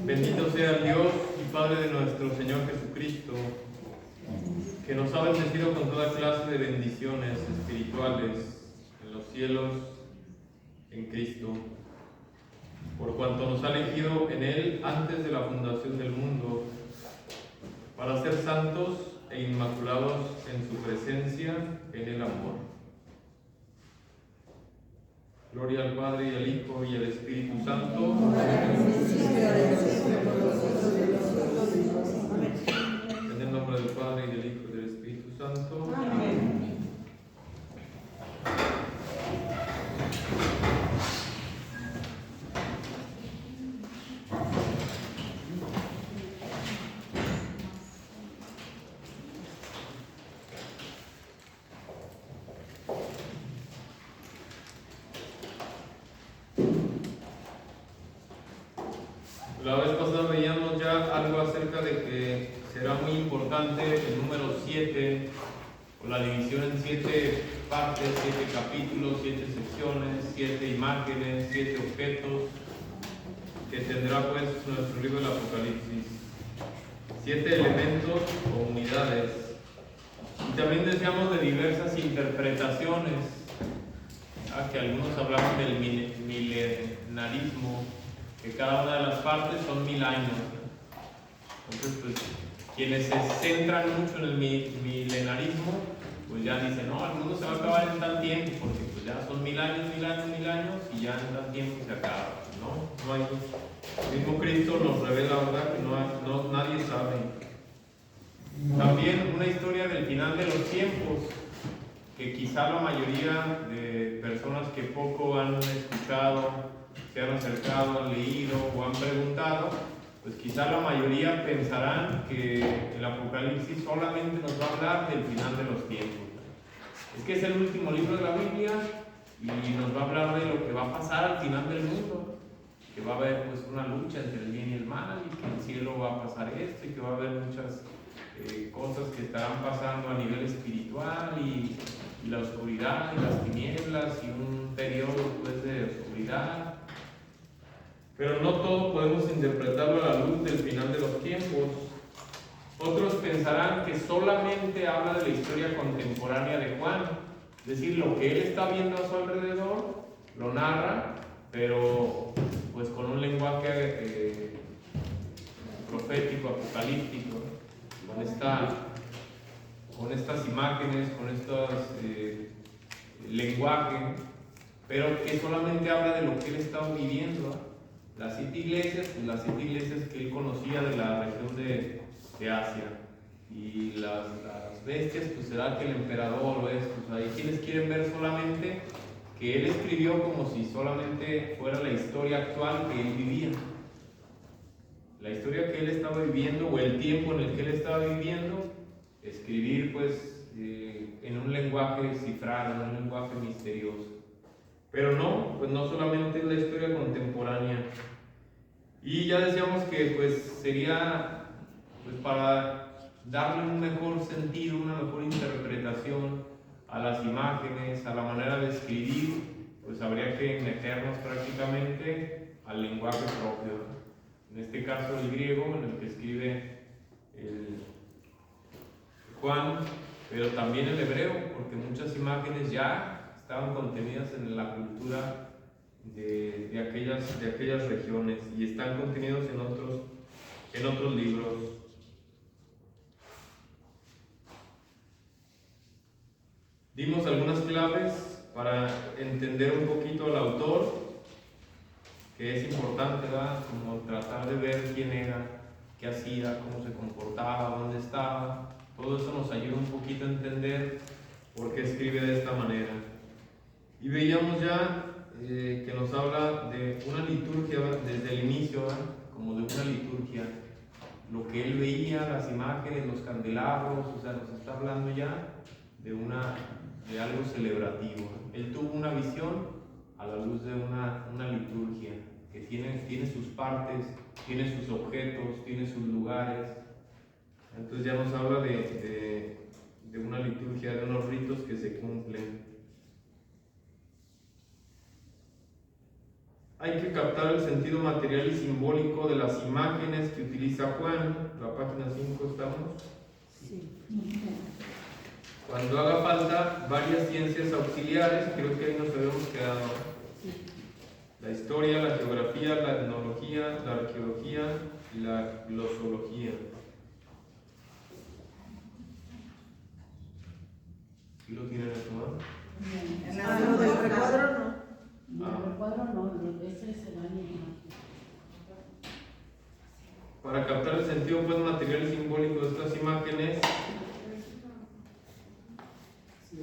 Bendito sea el Dios y Padre de nuestro Señor Jesucristo, que nos ha bendecido con toda clase de bendiciones espirituales en los cielos, en Cristo, por cuanto nos ha elegido en Él antes de la fundación del mundo, para ser santos e inmaculados en su presencia en el amor. Gloria al Padre y al Hijo y al Espíritu Santo. En el nombre del Padre y del Hijo y del Espíritu Santo. Amén. La vez pasada veíamos ya algo acerca de que será muy importante el número 7, o la división en 7 partes, 7 capítulos, 7 secciones, 7 imágenes, 7 objetos, que tendrá pues nuestro libro del Apocalipsis. 7 elementos o unidades. Y también decíamos de diversas interpretaciones, que algunos hablaban del milenarismo, que cada una de las partes son 1000 años. Entonces, pues, quienes se centran mucho en el milenarismo, pues ya dicen, no, el mundo se va a acabar en tal tiempo, porque pues ya son 1000 años, y ya en tal tiempo se acaba. No hay. El mismo Cristo nos revela, ¿verdad?, que nadie sabe. También una historia del final de los tiempos, que quizá la mayoría de personas que poco han escuchado, se han acercado, han leído o han preguntado, pues quizá la mayoría pensarán que el Apocalipsis solamente nos va a hablar del final de los tiempos. Es que es el último libro de la Biblia y nos va a hablar de lo que va a pasar al final del mundo, que va a haber pues una lucha entre el bien y el mal, y que en el cielo va a pasar esto, y que va a haber muchas cosas que estarán pasando a nivel espiritual, y la oscuridad y las tinieblas, y un periodo pues de oscuridad. Pero no todo podemos interpretarlo a la luz del final de los tiempos. Otros pensarán que solamente habla de la historia contemporánea de Juan, es decir, lo que él está viendo a su alrededor, lo narra, pero pues con un lenguaje profético, apocalíptico, con estas imágenes, con estos lenguaje, pero que solamente habla de lo que él está viviendo. Las 7 iglesias, pues las 7 iglesias que él conocía de la región de Asia. Y las bestias, pues será que el emperador o esto. O sea, hay quienes quieren ver solamente que él escribió como si solamente fuera la historia actual que él vivía. La historia que él estaba viviendo, o el tiempo en el que él estaba viviendo, escribir pues en un lenguaje cifrado, en un lenguaje misterioso. Pero no, pues no solamente es la historia contemporánea. Y ya decíamos que pues sería pues para darle un mejor sentido, una mejor interpretación a las imágenes, a la manera de escribir, pues habría que meternos prácticamente al lenguaje propio. En este caso el griego, en el que escribe Juan, pero también el hebreo, porque muchas imágenes ya estaban contenidas en la cultura de aquellas regiones, y están contenidos en otros libros. Dimos algunas claves para entender un poquito al autor, que es importante, ¿verdad?, como tratar de ver quién era, qué hacía, cómo se comportaba, dónde estaba. Todo eso nos ayuda un poquito a entender por qué escribe de esta manera. Y veíamos ya que nos habla de una liturgia desde el inicio, como de una liturgia. Lo que él veía, las imágenes, los candelabros, o sea, nos está hablando ya de algo celebrativo. Él tuvo una visión a la luz de una liturgia que tiene sus partes, tiene sus objetos, tiene sus lugares. Entonces ya nos habla de una liturgia, de unos ritos que se cumplen. Hay que captar el sentido material y simbólico de las imágenes que utiliza Juan. La página 5 estamos. Sí. Cuando haga falta varias ciencias auxiliares, creo que ahí nos habíamos quedado. Sí. La historia, la geografía, la etnología, la arqueología y la glosología. ¿Sí lo tienen eso, no? En lo del recuadro no. No, el recuadro no, ese se va a imagen. Para captar el sentido pues, material y simbólico de estas imágenes,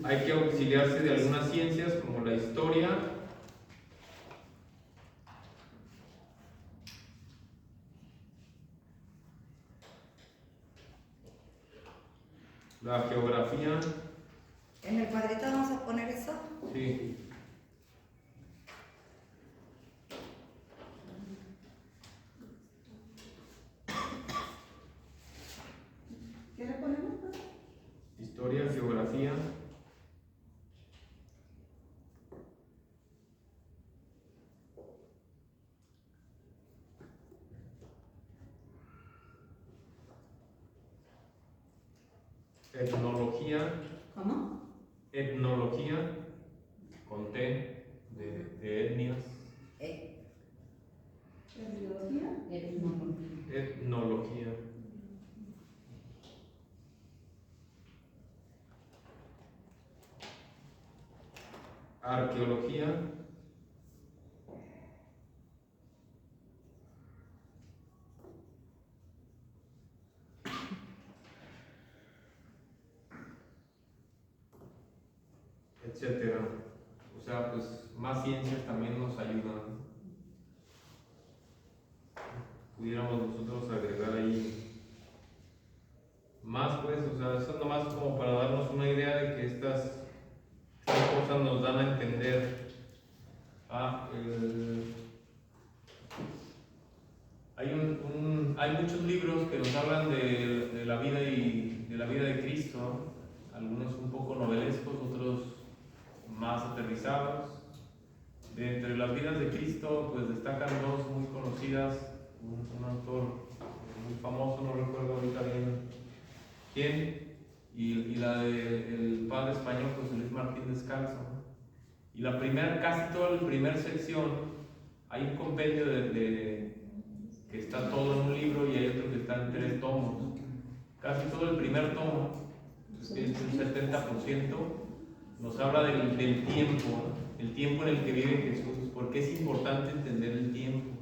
hay que auxiliarse de algunas ciencias como la historia, la geografía. En el cuadrito vamos a poner eso. Sí. ¿Qué le ponemos? Historia, geografía. Etnología. ¿Cómo? Etnología, con T, de etnias. Etnología. Arqueología. Etcétera. O sea, pues más ciencias también nos ayudan. Pudiéramos nosotros agregar ahí más, pues, o sea, eso nomás como para darnos una idea de que estas cosas nos dan a entender. Hay muchos libros que nos hablan de la vida y de la vida de Cristo, ¿no? Algunos un poco novelescos, otros más aterrizados. De entre las vidas de Cristo, pues destacan dos muy conocidas, un autor muy famoso, no recuerdo ahorita bien quién, y la del padre español José Luis Martín Descalzo, ¿no? Y la primera, casi toda la primera sección, hay un compendio que está todo en un libro y hay otro que está en 3 tomos. Casi todo el primer tomo, que es un 70%, nos habla del tiempo, ¿no? El tiempo en el que vive Jesús, porque es importante entender el tiempo.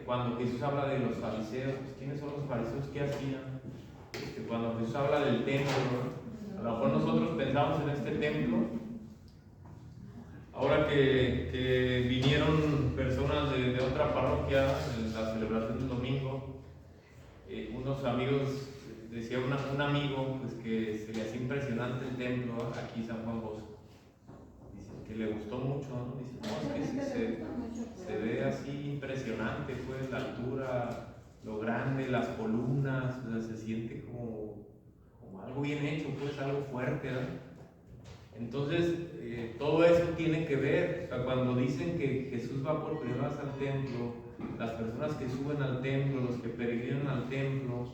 Cuando Jesús habla de los fariseos, pues, ¿quiénes son los fariseos? ¿Qué hacían? Cuando Jesús habla del templo, ¿no? A lo mejor nosotros pensamos en este templo. Ahora que vinieron personas de otra parroquia en la celebración del domingo, unos amigos, decía un amigo pues, que se le hacía impresionante el templo aquí San Juan Bosco. Dice que le gustó mucho, ¿no? Dice, no, es que se ve así impresionante, pues, la altura, lo grande, las columnas, o sea, se siente como algo bien hecho, pues, algo fuerte, ¿no? Entonces, todo eso tiene que ver, o sea, cuando dicen que Jesús va por primera vez al templo, las personas que suben al templo, los que peregrinan al templo,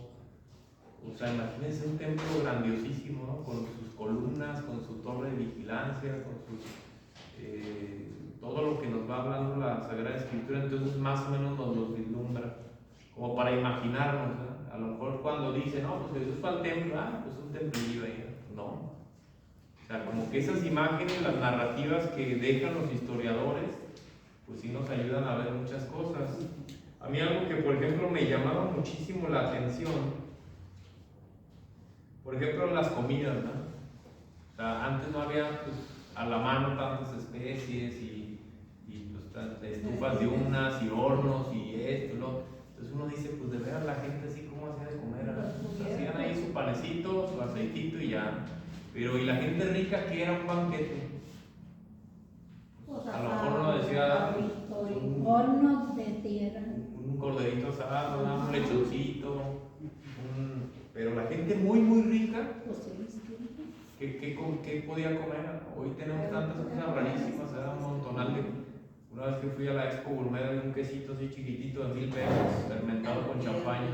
o sea, imagínense un templo grandiosísimo, ¿no? Con sus columnas, con su torre de vigilancia, con todo lo que nos va hablando la Sagrada Escritura, entonces más o menos nos los vislumbra, como para imaginarnos, ¿no? A lo mejor cuando dice, no, pues Jesús fue al templo, pues un templillo ahí, no. O sea, como que esas imágenes, las narrativas que dejan los historiadores, pues sí nos ayudan a ver muchas cosas. A mí algo que, por ejemplo, me llamaba muchísimo la atención, por ejemplo, las comidas, ¿no? O sea, antes no había pues, a la mano tantas especies y pues, estufas de unas y hornos y esto, ¿no? Entonces uno dice, pues de ver la gente así, ¿cómo hacía de comer? Pues, hacían ahí su panecito, su aceitito y ya. Pero ¿y la gente rica qué era un banquete? A lo mejor uno decía hornos de tierra, un corderito asado, un lechoncito, pero la gente muy muy rica, ¿qué podía comer? Hoy tenemos tantas cosas rarísimas, un montonal de Una vez que fui a la Expo Gourmet había un quesito así chiquitito de 1000 pesos, fermentado con champaña.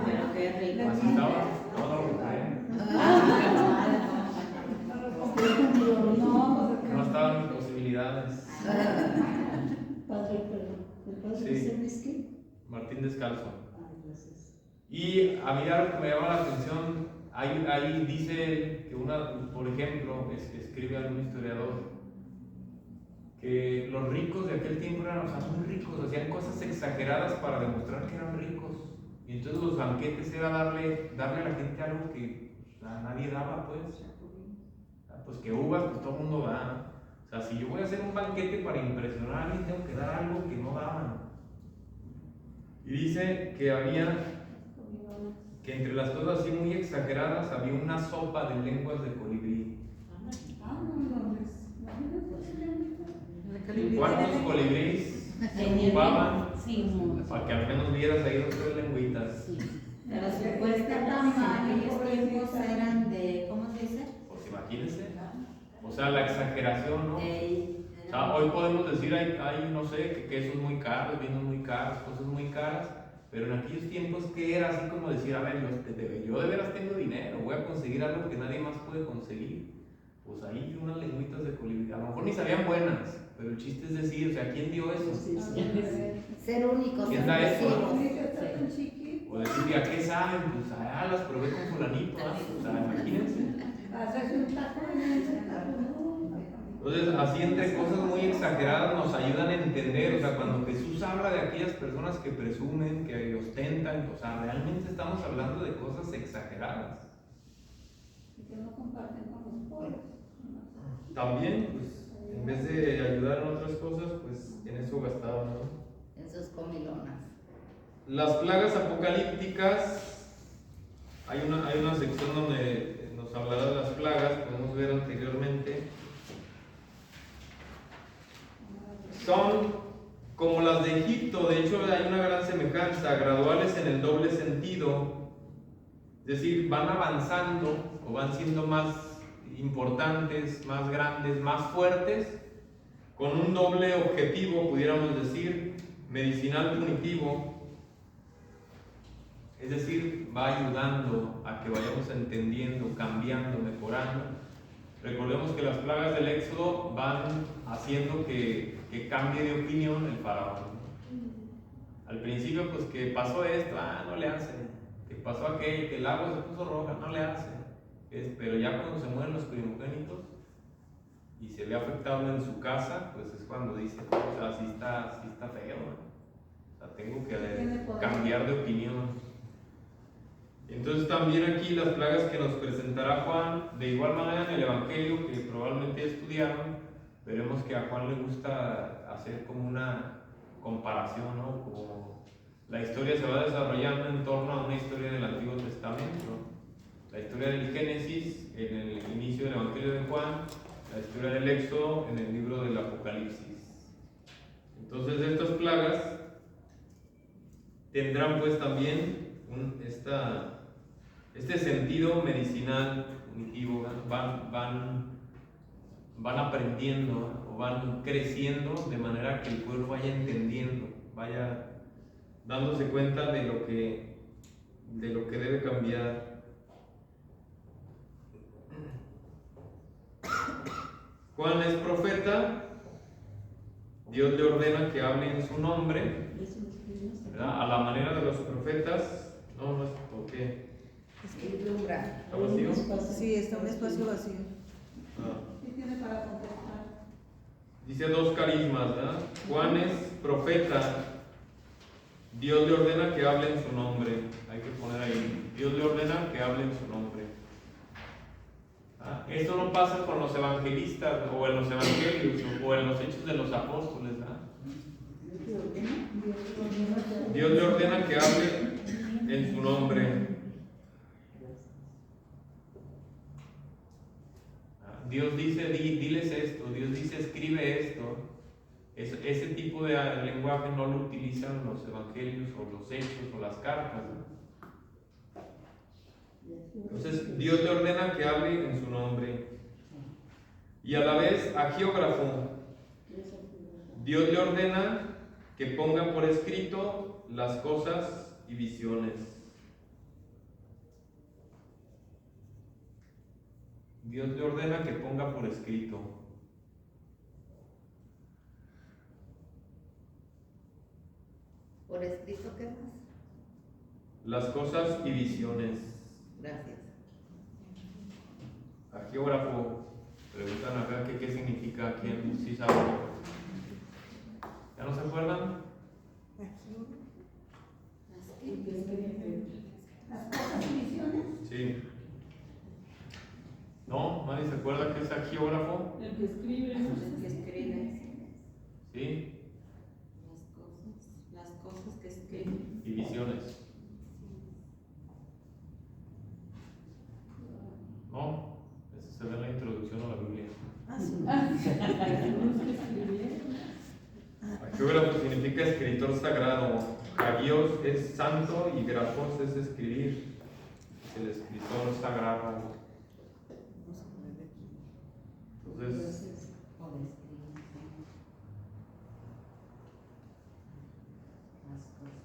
Pero qué rico. Así estaba, no lo compré. No estaban mis posibilidades. Padre, pero ¿el padre Sí. dice whisky? Martín Descalzo. Ay, gracias. Y a mí algo que me llama la atención, ahí dice que por ejemplo, escribe algún historiador, que los ricos de aquel tiempo eran, o sea, muy ricos, hacían cosas exageradas para demostrar que eran ricos. Y entonces los banquetes era darle a la gente algo que nadie daba, pues. Pues que uvas, pues todo el mundo da. O sea, si yo voy a hacer un banquete para impresionar a alguien, tengo que dar algo que no daban. Y dice que entre las cosas así muy exageradas había una sopa de lenguas de colibrí. ¿Cuántos colibríes se ocupaban para que al menos vieras ahí 2 o 3 lengüitas? Sí. Pero supuestamente aquellos tiempos eran de, ¿cómo se dice? Pues imagínense. O sea, la exageración, ¿no? O sea, hoy podemos decir, hay no sé, que quesos muy caros, vinos muy caros, cosas muy caras, pero en aquellos tiempos, ¿qué era? Así como decir, a ver, yo de veras tengo dinero, voy a conseguir algo que nadie más puede conseguir. Pues ahí unas lengüitas de colibrí, a lo mejor ni sabían buenas, pero el chiste es decir, o sea, ¿quién dio eso? Sí, Ser únicos. ¿Quién da eso? Sí. O decir, ¿a qué saben? Pues las probé con fulanito, o sea, imagínense. Entonces, así entre cosas muy exageradas nos ayudan a entender, o sea, cuando Jesús habla de aquellas personas que presumen, que ostentan, o sea, realmente estamos hablando de cosas exageradas. Y que no comparten con los pobres. También, pues, en vez de ayudar en otras cosas, pues en eso gastaban, ¿no? En sus comilonas. Las plagas apocalípticas, hay una sección donde nos hablará de las plagas, podemos ver anteriormente. Son como las de Egipto, de hecho hay una gran semejanza, graduales en el doble sentido, es decir, van avanzando o van siendo más importantes, más grandes, más fuertes, con un doble objetivo, pudiéramos decir, medicinal punitivo, es decir, va ayudando a que vayamos entendiendo, cambiando, mejorando. Recordemos que las plagas del Éxodo van haciendo que cambie de opinión el faraón. Al principio, pues que pasó esto, no le hace. Que pasó aquello, que el agua se puso roja, no le hace. Pero ya cuando se mueren los primogénitos y se ve afectado en su casa, pues es cuando dice, o sea, sí está feo, ¿no? O sea, tengo que cambiar de opinión. Entonces también aquí las plagas que nos presentará Juan, de igual manera en el Evangelio que probablemente estudiaron, veremos que a Juan le gusta hacer como una comparación, ¿no? Como la historia se va desarrollando en torno a una historia del Antiguo Testamento, ¿no? La historia del Génesis en el inicio del Evangelio de Juan, la historia del Éxodo en el libro del Apocalipsis. Entonces estas plagas tendrán pues también este sentido medicinal, cognitivo, van aprendiendo o van creciendo de manera que el pueblo vaya entendiendo, vaya dándose cuenta de lo que debe cambiar. Juan es profeta, Dios le ordena que hable en su nombre, ¿verdad? A la manera de los profetas. No es porque Escritura. ¿está vacío? Sí, está un espacio vacío. ¿Qué tiene para contestar? Dice 2 carismas, ¿verdad? Juan es profeta, Dios le ordena que hable en su nombre. Hay que poner ahí, Dios le ordena que hable en su nombre. Esto no pasa con los evangelistas o en los evangelios o en los hechos de los apóstoles, ¿verdad? Dios le ordena que hable en su nombre. Dios dice, diles esto, Dios dice, escribe esto. Ese tipo de lenguaje no lo utilizan los evangelios o los hechos o las cartas, ¿no? Entonces Dios le ordena que hable en su nombre. Y a la vez agiógrafo. Dios le ordena que ponga por escrito las cosas y visiones. Dios le ordena que ponga por escrito. ¿Por escrito qué más? Las cosas y visiones. Gracias. Arqueógrafo, preguntan acá que qué significa, quién sí sabe. ¿Ya no se acuerdan? ¿Las cosas y visiones? Sí. ¿No? ¿Nadie se acuerda que es arqueógrafo? El que escribe. El que escribe. Sí. Las cosas que escribe. Y visiones. ¿No? Eso se ve en la introducción a la Biblia. Arqueógrafo significa escritor sagrado. Hagios es santo y grafos es escribir. Es el escritor sagrado. Entonces, Por escribir. Las cosas.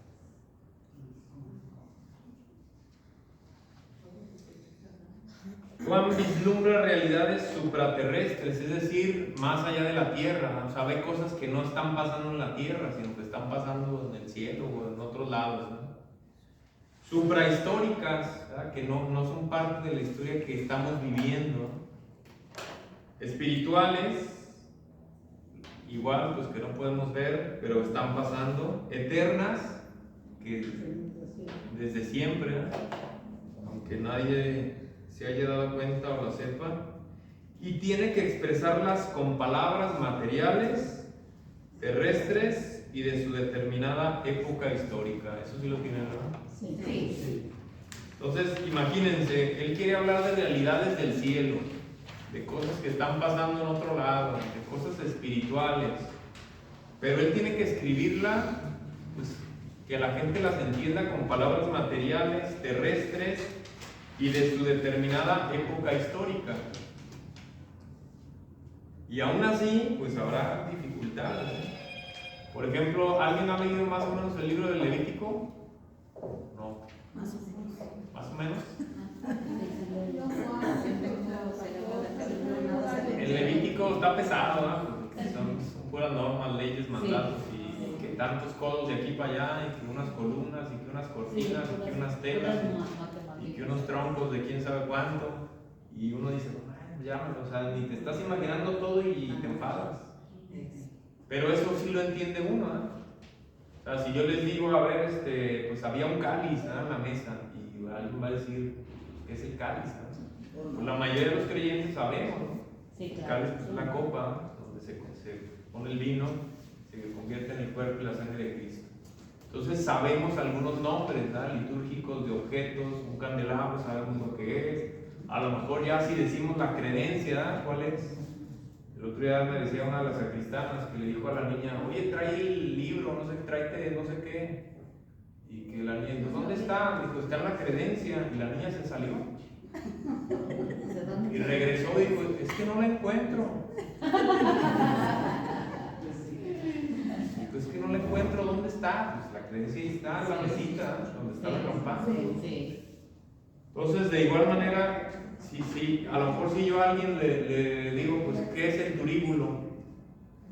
Juan vislumbra realidades supraterrestres, es decir, más allá de la tierra. O sea, ve cosas que no están pasando en la tierra, sino que están pasando en el cielo o en otros lados, ¿no? Suprahistóricas, ¿verdad? Que no son parte de la historia que estamos viviendo. Espirituales, igual, pues que no podemos ver, pero están pasando. Eternas, que desde siempre, ¿verdad? Aunque nadie se haya dado cuenta o la sepa, y tiene que expresarlas con palabras materiales, terrestres y de su determinada época histórica. Eso sí lo tiene, ¿verdad? Sí. Entonces, imagínense, él quiere hablar de realidades del cielo, de cosas que están pasando en otro lado, de cosas espirituales, pero él tiene que escribirla, pues, que la gente las entienda con palabras materiales, terrestres y de su determinada época histórica. Y aún así, pues habrá dificultades, ¿eh? Por ejemplo, ¿alguien ha leído más o menos el libro del Levítico? No. Más o menos. ¿Más o menos? El El Levítico está pesado, ¿no? Porque son puras normas, leyes, mandatos y que tantos codos de aquí para allá, y que unas columnas, y que unas cortinas, y que unas telas, y que unos troncos de quién sabe cuánto. Y uno dice, "Ay, ya, o sea, ni te estás imaginando todo y te enfadas". Pero eso sí lo entiende uno, ¿eh? O sea, si yo les digo, a ver, pues había un cáliz, ¿no?, en la mesa, y alguien va a decir, ¿qué es el cáliz? ¿No? Pues la mayoría de los creyentes sabemos, ¿no? Sí, El claro. cáliz es una copa donde se pone el vino, se convierte en el cuerpo y la sangre de Cristo. Entonces sabemos algunos nombres, ¿no?, litúrgicos de objetos, un candelabro, sabemos lo que es. A lo mejor ya si decimos la credencia, ¿no?, ¿cuál es? El otro día me decía una de las sacristanas que le dijo a la niña, oye, trae el libro, no sé, tráete no sé qué. Y que la niña dijo, ¿dónde está? Dijo, está en la credencia. Y la niña se salió. Y regresó y dijo, es que no la encuentro. Dijo, es que no la encuentro, ¿dónde está? Pues la credencia ahí está, en la mesita, donde está la campana. Sí. Entonces, de igual manera, sí, a lo mejor si yo a alguien le digo, pues, ¿qué es el turíbulo?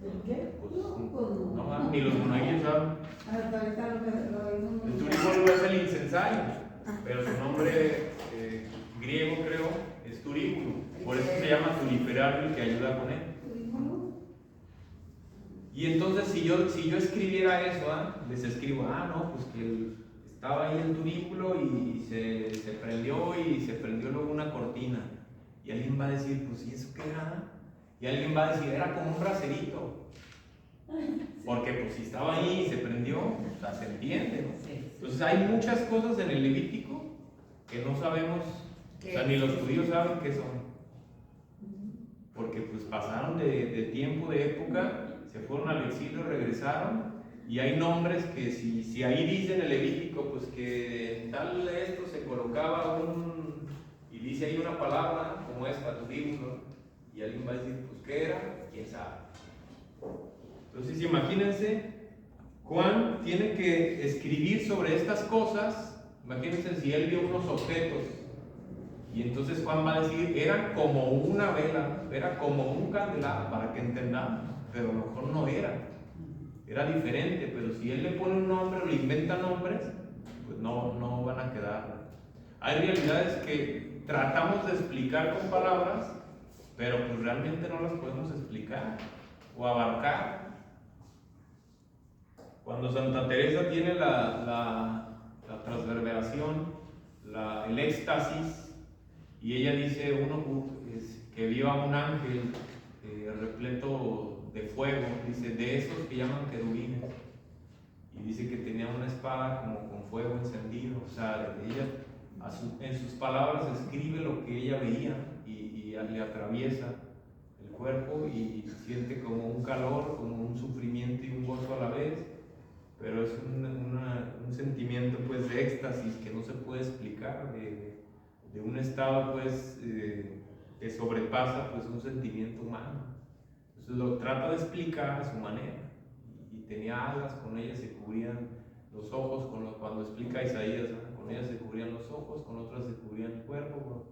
¿El qué? Pues, no, ni los monaguillos saben. El turíbulo es el incensario, pero su nombre griego, creo, es turíbulo. Por eso se llama tuliperario el que ayuda con él. Y entonces, si yo escribiera eso, les escribo, no, pues que estaba ahí el turíbulo y se prendió luego una cortina. Y alguien va a decir, pues, ¿y eso qué era? Y alguien va a decir, era como un bracerito. Porque pues si estaba ahí y se prendió, o sea, se entiende, ¿no? Entonces hay muchas cosas en el Levítico que no sabemos, o sea, ni los judíos saben qué son. Porque pues pasaron de tiempo, de época, se fueron al exilio, regresaron, y hay nombres que si ahí dice en el Levítico, pues que en tal esto se colocaba y dice ahí una palabra como esta, turíbulo, y alguien va a decir, pues ¿qué era? ¿Quién sabe? Entonces imagínense, Juan tiene que escribir sobre estas cosas. Imagínense si él vio unos objetos y entonces Juan va a decir, era como una vela, era como un candelabro, para que entendamos, pero a lo mejor no era diferente. Pero si él le pone un nombre o le inventa nombres, pues no van a quedar. Hay realidades que tratamos de explicar con palabras, pero pues realmente no las podemos explicar o abarcar. Cuando Santa Teresa tiene la transverberación, el éxtasis, y ella dice que vio a un ángel repleto de fuego, dice, de esos que llaman querubines, y dice que tenía una espada como con fuego encendido. O sea, ella en sus palabras escribe lo que ella veía y le atraviesa el cuerpo y siente como un calor, como un sufrimiento y un gozo a la vez, pero es un sentimiento pues de éxtasis que no se puede explicar, de un estado pues que sobrepasa pues un sentimiento humano. Entonces lo trata de explicar a su manera, y tenía alas, con ellas se cubrían los ojos, cuando explica Isaías, ¿no? Con ellas se cubrían los ojos, con otras se cubrían el cuerpo,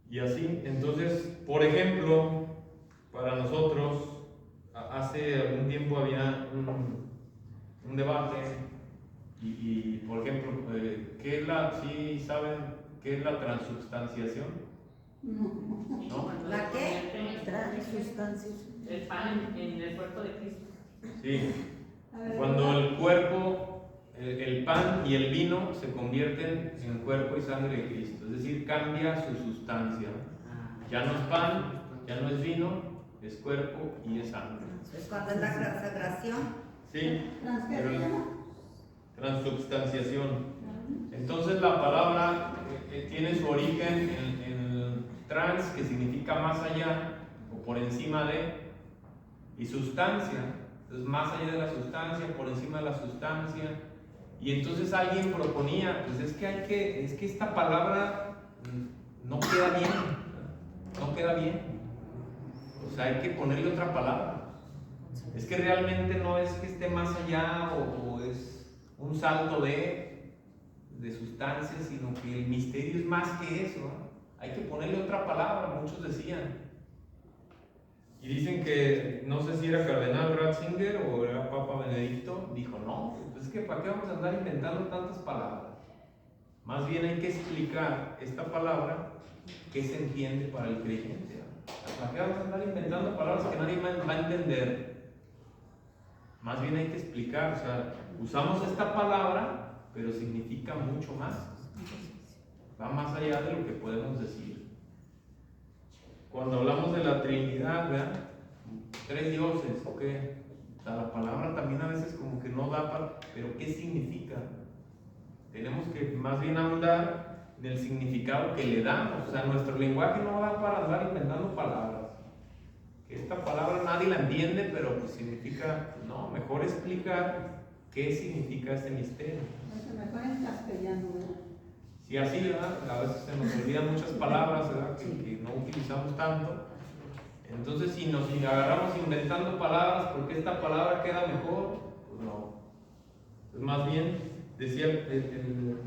y así. Entonces, por ejemplo, para nosotros, hace algún tiempo había un debate, y por ejemplo, ¿sí saben qué es la transubstanciación? ¿No? ¿La qué? Transustancias. El pan en el cuerpo de Cristo. Sí, cuando el cuerpo, el pan y el vino se convierten en cuerpo y sangre de Cristo, es decir, cambia su sustancia. Ya no es pan, ya no es vino, es cuerpo y es sangre. Es cuando es la consagración. Sí, transubstanciación. Entonces la palabra tiene su origen en trans, que significa más allá o por encima de, y sustancia. Entonces, más allá de la sustancia, por encima de la sustancia. Y entonces alguien proponía, pues es que esta palabra no queda bien, no queda bien. O sea, hay que ponerle otra palabra. Es que realmente no es que esté más allá o es un salto de sustancias, sino que el misterio es más que eso, ¿no? Hay que ponerle otra palabra, muchos decían. Y dicen que, no sé si era Cardenal Ratzinger o era Papa Benedicto, dijo, no, pues es que ¿para qué vamos a andar inventando tantas palabras? Más bien hay que explicar esta palabra que se entiende para el creyente, ¿no? ¿Para qué vamos a andar inventando palabras que nadie va a entender? Más bien hay que explicar, o sea, usamos esta palabra, pero significa mucho más. Va más allá de lo que podemos decir. Cuando hablamos de la Trinidad, ¿verdad? 3 dioses, ¿ok? O sea, la palabra también a veces como que no da para... ¿Pero qué significa? Tenemos que más bien ahondar en el significado que le damos. O sea, nuestro lenguaje no da para andar inventando palabras. Esta palabra nadie la entiende, pero pues significa... No, mejor explicar qué significa este misterio. Mejor en castellano, ¿verdad? Sí, así, ¿verdad? A veces se nos olvidan muchas palabras, ¿verdad? Que no utilizamos tanto. Entonces, si nos agarramos inventando palabras porque esta palabra queda mejor, pues no. Pues más bien, decía el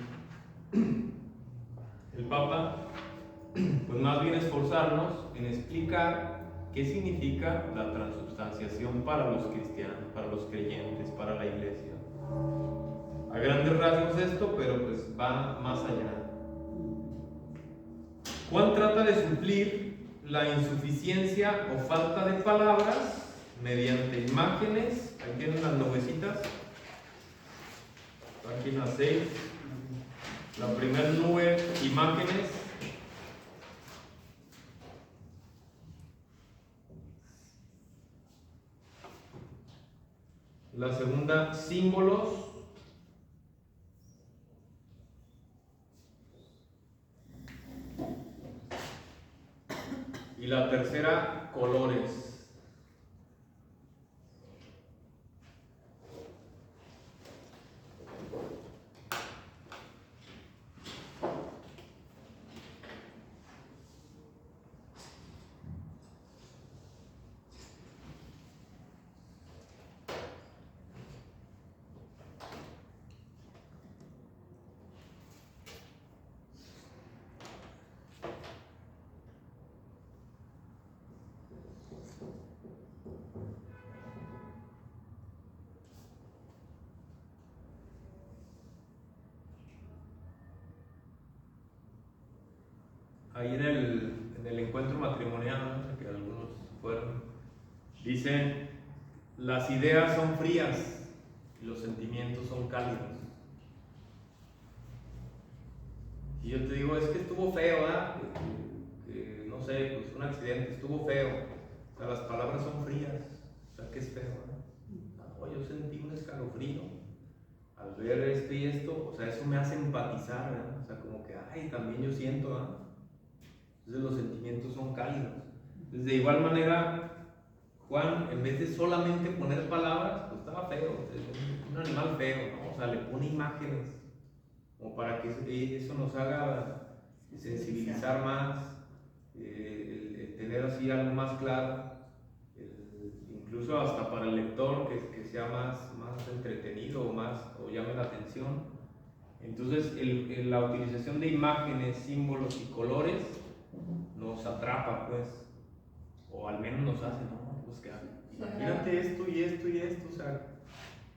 Papa, pues más bien esforzarnos en explicar qué significa la transubstanciación para los cristianos, para los creyentes, para la iglesia. A grandes rasgos esto, pero pues va más allá. Juan trata de suplir la insuficiencia o falta de palabras mediante imágenes. Aquí tienen las nubecitas, página 6. La primera nube, imágenes. La segunda, símbolos. Y la tercera, colores. ahí en el encuentro matrimonial, ¿no? Que algunos fueron, dicen, las ideas son frías y los sentimientos son cálidos. Y yo te digo, es que estuvo feo, ¿verdad? Que, no sé, pues un accidente, estuvo feo. O sea, las palabras son frías. O sea, que es feo, ¿verdad? Oh, yo sentí un escalofrío al ver esto y esto. O sea, eso me hace empatizar, ¿verdad? O sea, como que, ay, también yo siento, ¿verdad? Entonces los sentimientos son cálidos. Entonces, de igual manera, Juan, en vez de solamente poner palabras, pues estaba feo, un animal feo, ¿no? O sea, le pone imágenes, como para que eso nos haga sensibilizar más, el tener así algo más claro, incluso hasta para el lector que sea más entretenido o llame la atención. Entonces, la utilización de imágenes, símbolos y colores nos atrapa, pues, o al menos nos hace, ¿no? Pues que imagínate esto y esto y esto, o sea,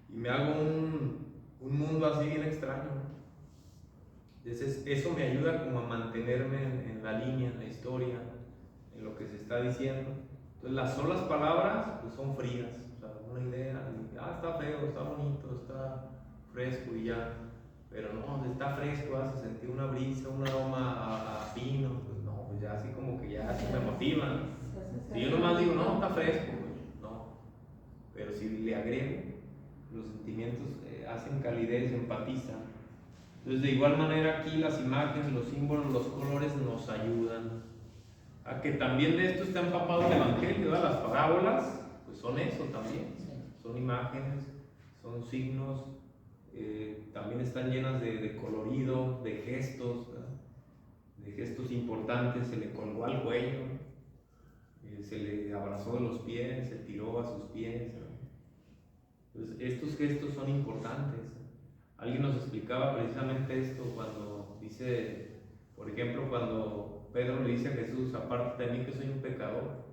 y me hago un mundo así bien extraño, ¿no? Entonces, eso me ayuda como a mantenerme en la línea, en la historia, en lo que se está diciendo. Entonces, las solas palabras, pues son frías, o sea, una idea, está feo, está bonito, está fresco y ya. Pero no, está fresco, se sentir una brisa, un aroma a pino, pues no, pues ya así como que ya se me motiva, ¿no? Si yo nomás digo, no, está fresco, pues no. Pero si le agrego, los sentimientos hacen calidez, empatizan. Entonces, de igual manera aquí las imágenes, los símbolos, los colores nos ayudan a que también de esto está empapado el Evangelio, ¿verdad? Las parábolas, pues son eso también, son imágenes, son signos, también están llenas de colorido, de gestos, ¿verdad? De gestos importantes. Se le colgó al cuello, se le abrazó de los pies, se tiró a sus pies, ¿verdad? Entonces, estos gestos son importantes. Alguien nos explicaba precisamente esto cuando dice, por ejemplo, cuando Pedro le dice a Jesús, apártate de mí que soy un pecador.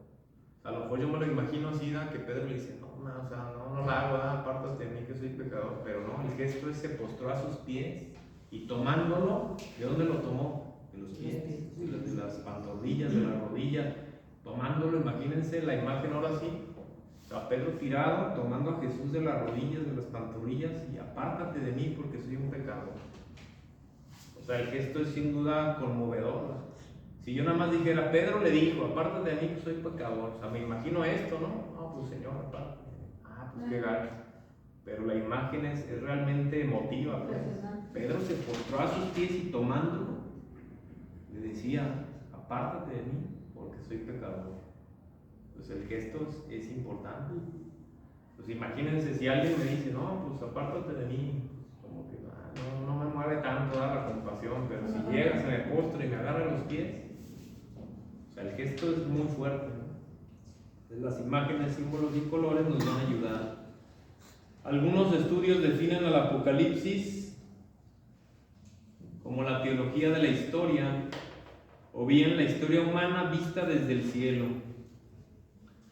A lo mejor yo me lo imagino así, ¿da? Que Pedro le dice, no lo hago, apártate de mí que soy pecador. Pero no, el gesto es se postró a sus pies y tomándolo, ¿de dónde lo tomó? De los pies, de las pantorrillas, de las rodillas. Tomándolo, imagínense la imagen ahora sí. O sea, Pedro tirado, tomando a Jesús de las rodillas, de las pantorrillas, y apártate de mí porque soy un pecador. O sea, el gesto es sin duda conmovedor. Si yo nada más dijera, Pedro le dijo, apártate de mí que soy pecador, o sea, me imagino esto, ¿no? No, pues Señor, apártate. Pues qué gacho. Pero la imagen es realmente emotiva, pues. Pedro se postró a sus pies y tomándolo, le decía, apártate de mí porque soy pecador. Pues el gesto es importante. Pues imagínense si alguien me dice, no, pues apártate de mí, pues como que no me mueve tanto la compasión, pero si llega, se me postra y me agarra los pies, o sea, el gesto es muy fuerte, ¿no? Entonces, las imágenes, símbolos y colores nos van a ayudar. Algunos estudios definen al Apocalipsis como la teología de la historia, o bien la historia humana vista desde el cielo.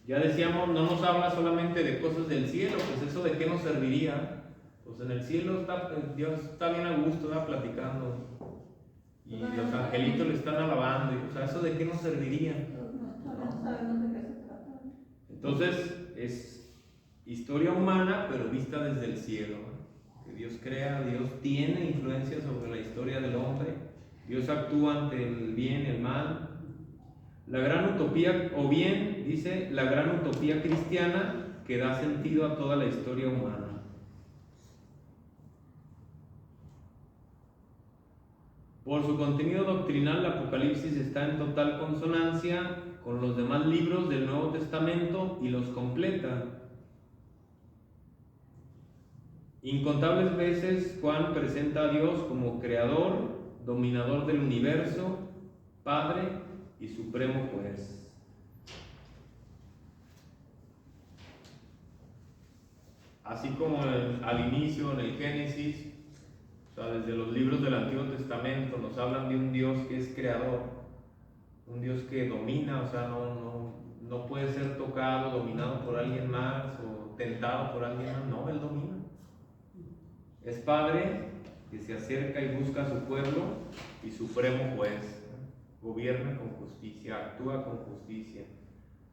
Ya decíamos, no nos habla solamente de cosas del cielo, pues eso de qué nos serviría. Pues en el cielo Dios está bien a gusto, está platicando, y los angelitos le están alabando, y, o sea, eso de qué nos serviría. Entonces es historia humana, pero vista desde el cielo, ¿no? Que Dios crea, Dios tiene influencia sobre la historia del hombre, Dios actúa ante el bien y el mal. La gran utopía, o bien, dice, la gran utopía cristiana que da sentido a toda la historia humana. Por su contenido doctrinal, el Apocalipsis está en total consonancia con los demás libros del Nuevo Testamento y los completa. Incontables veces Juan presenta a Dios como creador, dominador del universo, Padre y supremo juez. Así como al inicio, en el Génesis, o sea, desde los libros del Antiguo Testamento nos hablan de un Dios que es creador, un Dios que domina, o sea, no puede ser tocado, dominado por alguien más o tentado por alguien más, no, Él domina. Es Padre que se acerca y busca a su pueblo y supremo juez. gobierna con justicia, actúa con justicia.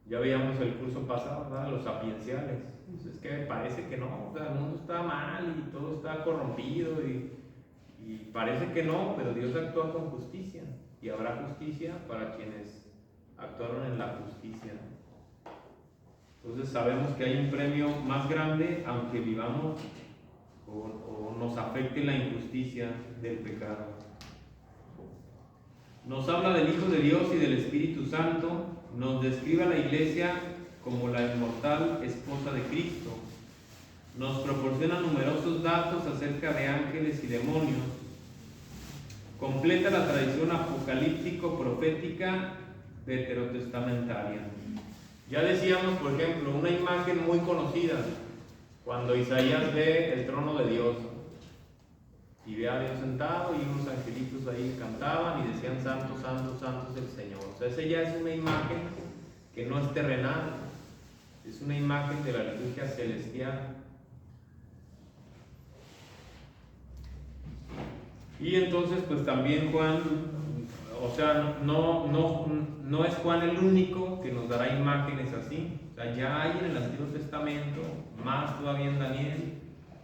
Ya veíamos el curso pasado, ¿verdad? Los sapienciales. Pues es que parece que no, o sea, el mundo está mal y todo está corrompido y parece que no, pero Dios actúa con justicia y habrá justicia para quienes actuaron en la justicia. Entonces sabemos que hay un premio más grande aunque vivamos o nos afecte la injusticia del pecado. Nos habla del Hijo de Dios y del Espíritu Santo, nos describe a la Iglesia como la inmortal esposa de Cristo, nos proporciona numerosos datos acerca de ángeles y demonios, completa la tradición apocalíptico-profética veterotestamentaria. Ya decíamos, por ejemplo, una imagen muy conocida, cuando Isaías ve el trono de Dios y ve a Dios sentado y unos angelitos ahí cantaban y decían santo, santo, santo es el Señor. O sea, esa ya es una imagen que no es terrenal, es una imagen de la liturgia celestial. Y entonces pues también Juan, o sea, no es Juan el único que nos dará imágenes así. O sea, ya hay en el Antiguo Testamento, más todavía en Daniel,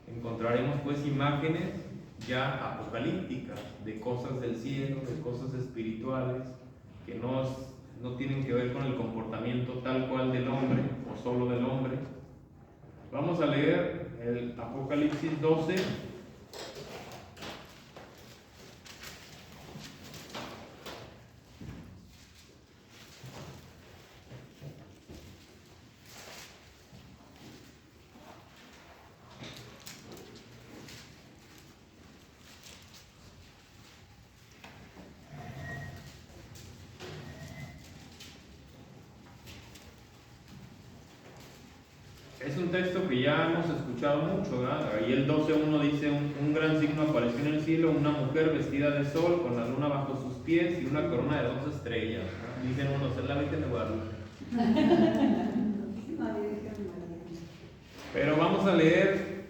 encontraremos pues imágenes ya apocalípticas de cosas del cielo, de cosas espirituales, que no tienen que ver con el comportamiento tal cual del hombre o solo del hombre. Vamos a leer el Apocalipsis 12. Es un texto que ya hemos escuchado mucho, ¿verdad? Ahí el 12.1 dice, un gran signo apareció en el cielo, una mujer vestida de sol, con la luna bajo sus pies y una corona de 2 estrellas. ¿No? Dicen unos, es la Virgen de Guadalupe. Pero vamos a leer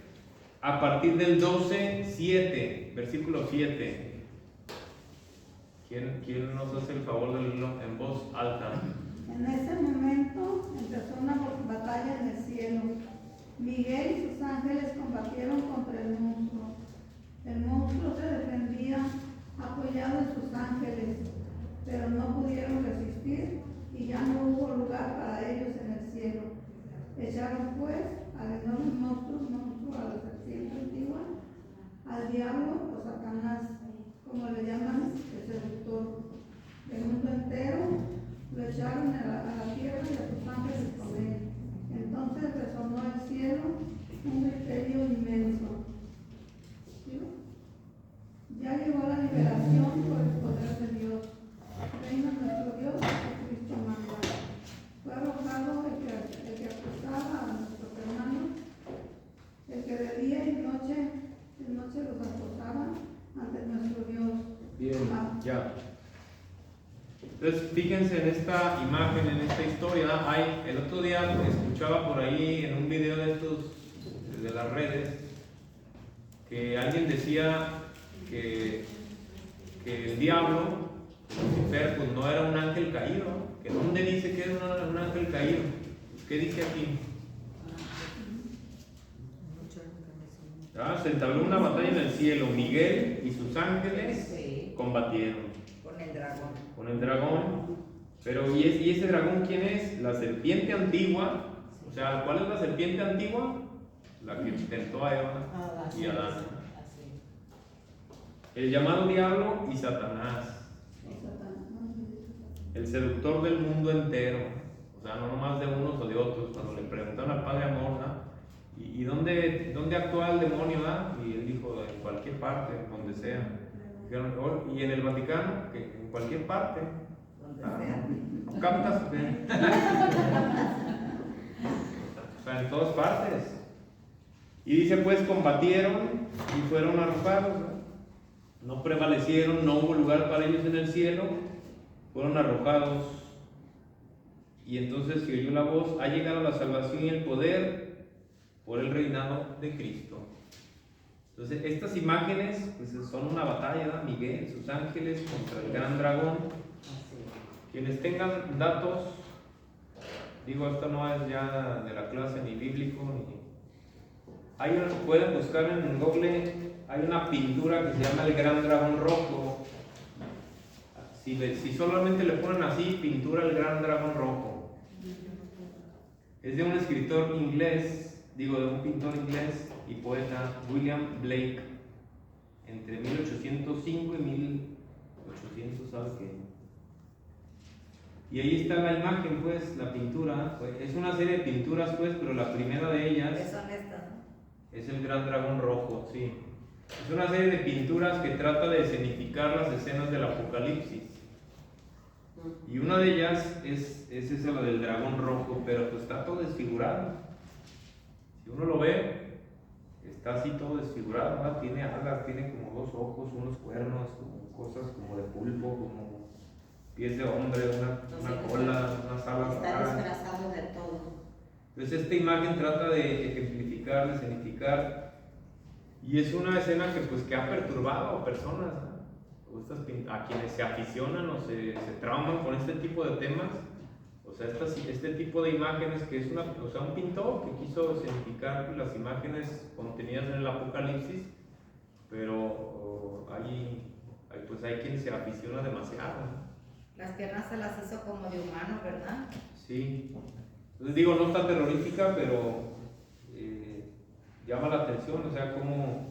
a partir del 12.7, versículo 7. ¿Quién nos hace el favor de leerlo en voz alta? En ese momento empezó una batalla en el cielo. Miguel y sus ángeles combatieron contra el monstruo. El monstruo se defendía apoyado en sus ángeles, pero no pudieron resistir y ya no hubo lugar para ellos en el cielo. Echaron pues al enorme monstruo, a la serpiente antigua, al diablo o Satanás, como le llaman, el seductor del mundo entero. Lo echaron a la tierra y a sus ángeles con él. Entonces resonó el cielo un misterio inmenso. ¿Sí? Ya llegó la liberación por el poder de Dios. Reina nuestro Dios, Jesucristo manda. Fue arrojado el que acusaba a nuestros hermanos, el que de día y de noche los acosaba ante nuestro Dios. Bien, ya. Entonces, fíjense en esta imagen, en esta historia. El otro día escuchaba por ahí en un video de estos, de las redes, que alguien decía que el diablo, Lucifer, pues no era un ángel caído. ¿Que dónde dice que era un ángel caído? ¿Qué dice aquí? Se entabló una batalla en el cielo. Miguel y sus ángeles combatieron con el dragón. Pero ¿y ese dragón quién es? La serpiente antigua. O sea, ¿cuál es la serpiente antigua? La que tentó a Eva y a Adán. El llamado diablo y Satanás, el seductor del mundo entero. O sea, no nomás de unos o de otros. Cuando le preguntaron al Padre Amor, ¿no? ¿Y dónde actúa el demonio? Y él dijo, en cualquier parte, donde sea. Y en el Vaticano, que en cualquier parte. ¿No captas? O sea, en todas partes. Y dice, pues combatieron y fueron arrojados. No prevalecieron, no hubo lugar para ellos en el cielo, fueron arrojados. Y entonces se oyó la voz, ha llegado la salvación y el poder por el reinado de Cristo. Entonces, estas imágenes pues, son una batalla, ¿verdad? Miguel, sus ángeles contra el gran dragón. Quienes tengan datos, digo, esto no es ya de la clase ni bíblico, pueden buscar en Google, hay una pintura que se llama el Gran Dragón Rojo. Si solamente le ponen así, pintura el Gran Dragón Rojo. Es de un escritor inglés, de un pintor inglés y poeta, William Blake, entre 1805 y 1800, ¿sabes qué? Y ahí está la imagen, pues, la pintura. Pues, es una serie de pinturas, pues, pero la primera de ellas Son estas, ¿no? es el Gran Dragón Rojo, sí. Es una serie de pinturas que trata de escenificar las escenas del Apocalipsis. Y una de ellas es esa, la del dragón rojo, pero pues está todo desfigurado. Si uno lo ve, está así todo desfigurado, ¿verdad? Tiene alas, tiene como dos ojos, unos cuernos, como cosas como de pulpo, como pies de hombre, una cola, unas alas. Está disfrazado de todo. Entonces esta imagen trata de ejemplificar, de escenificar, y es una escena que ha perturbado a personas, ¿no? A quienes se aficionan o se trauman con este tipo de temas. O sea, este tipo de imágenes que es un pintor que quiso escenificar las imágenes contenidas en el Apocalipsis, pero hay quien se aficiona demasiado, ¿no? Las piernas se las hizo como de humano, ¿verdad? Sí. Entonces no está terrorífica, pero llama la atención, o sea, como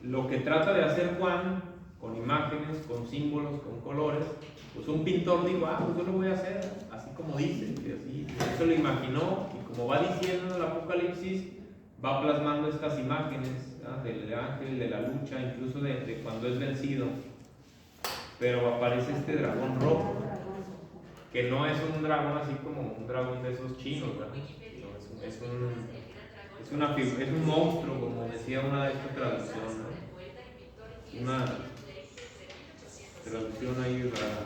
lo que trata de hacer Juan, con imágenes, con símbolos, con colores, pues un pintor pues yo lo voy a hacer, así como dice, que así, eso lo imaginó, y como va diciendo en el Apocalipsis, va plasmando estas imágenes, ¿no? Del ángel, de la lucha, incluso de cuando es vencido. Pero aparece este dragón rojo, que no es un dragón así como un dragón de esos chinos, ¿verdad? Es un monstruo, como decía una de estas traducciones, ¿no? Una traducción ahí rara.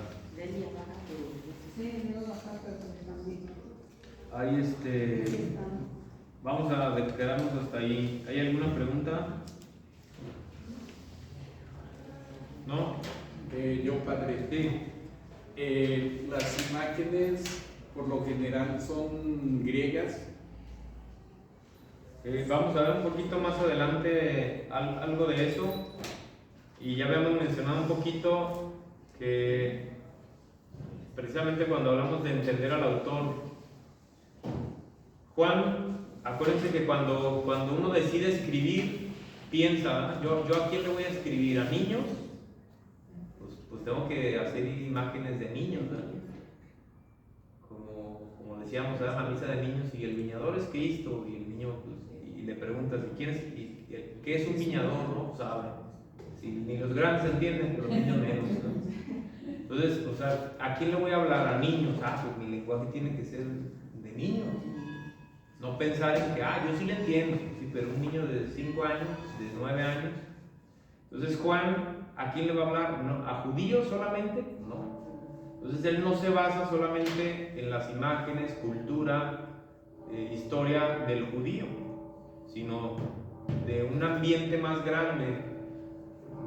Ahí vamos a quedarnos hasta ahí. ¿Hay alguna pregunta? ¿No? Yo, padre. Sí. Las imágenes por lo general son griegas. Vamos a ver un poquito más adelante algo de eso. Y ya habíamos mencionado un poquito que precisamente cuando hablamos de entender al autor, Juan, acuérdense que cuando uno decide escribir, piensa, yo a quién le voy a escribir, a niños, pues tengo que hacer imágenes de niños, ¿no? Como decíamos, la misa de niños y el viñador es Cristo, y el niño, y le preguntas, ¿qué es un viñador? No sabe. Si ni los grandes entienden, pero los niños menos, ¿no? Entonces, ¿a quién le voy a hablar? A niños. Pues mi lenguaje tiene que ser de niños. No pensar en que, yo sí le entiendo, sí, pero un niño de 5 años, de 9 años. Entonces, Juan, ¿a quién le va a hablar? ¿No? ¿A judíos solamente? No. Entonces, él no se basa solamente en las imágenes, cultura, historia del judío, sino de un ambiente más grande.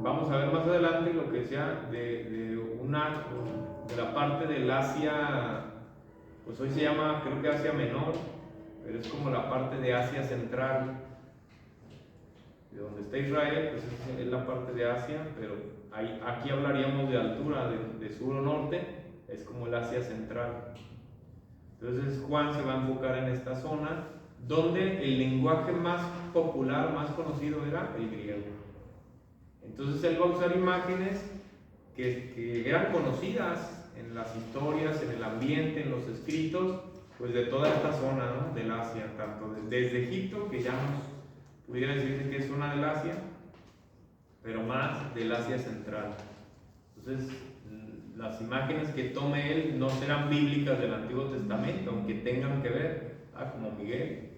Vamos a ver más adelante lo que sea de la parte del Asia, pues hoy se llama, creo que Asia Menor, pero es como la parte de Asia Central, de donde está Israel, pues es la parte de Asia, pero aquí hablaríamos de altura, de sur o norte, es como el Asia Central. Entonces Juan se va a enfocar en esta zona, donde el lenguaje más popular, más conocido era el griego. Entonces él va a usar imágenes que eran conocidas en las historias, en el ambiente, en los escritos, pues de toda esta zona, ¿no? Del Asia, tanto desde Egipto, que ya nos pudiera decirse que es zona del Asia, pero más del Asia Central. Entonces, las imágenes que tome él no serán bíblicas del Antiguo Testamento, aunque tengan que ver, como Miguel.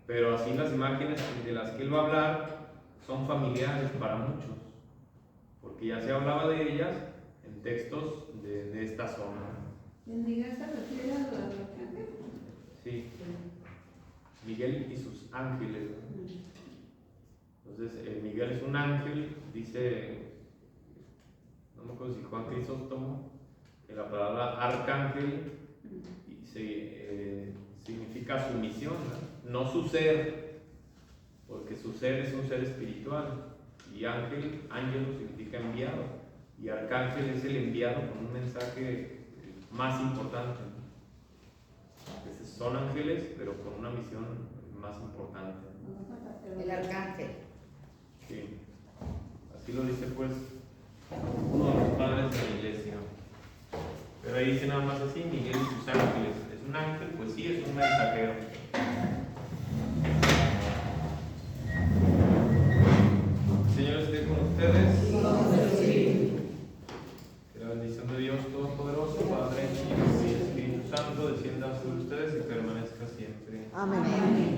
Pero así las imágenes de las que él va a hablar son familiares para muchos, porque ya se hablaba de ellas en textos de esta zona. ¿En Miguel se refiere a los ángeles? Sí, Miguel y sus ángeles. Entonces, Miguel es un ángel, dice no me acuerdo si Juan Crisóstomo, que la palabra arcángel significa su misión, ¿no? No su ser, porque su ser es un ser espiritual, y ángelo significa enviado, y arcángel es el enviado con un mensaje más importante, ¿no? Entonces, son ángeles, pero con una misión más importante. El arcángel. Sí, así lo dice pues uno de los padres de la iglesia. Pero ahí dice nada más así, Miguel y sus ángeles. ¿Es un ángel? Pues sí, es un mensajero. El Señor esté con ustedes. Que la bendición de Dios Todopoderoso, Padre, Hijo y Espíritu Santo, descienda sobre ustedes y permanezca siempre. Amén.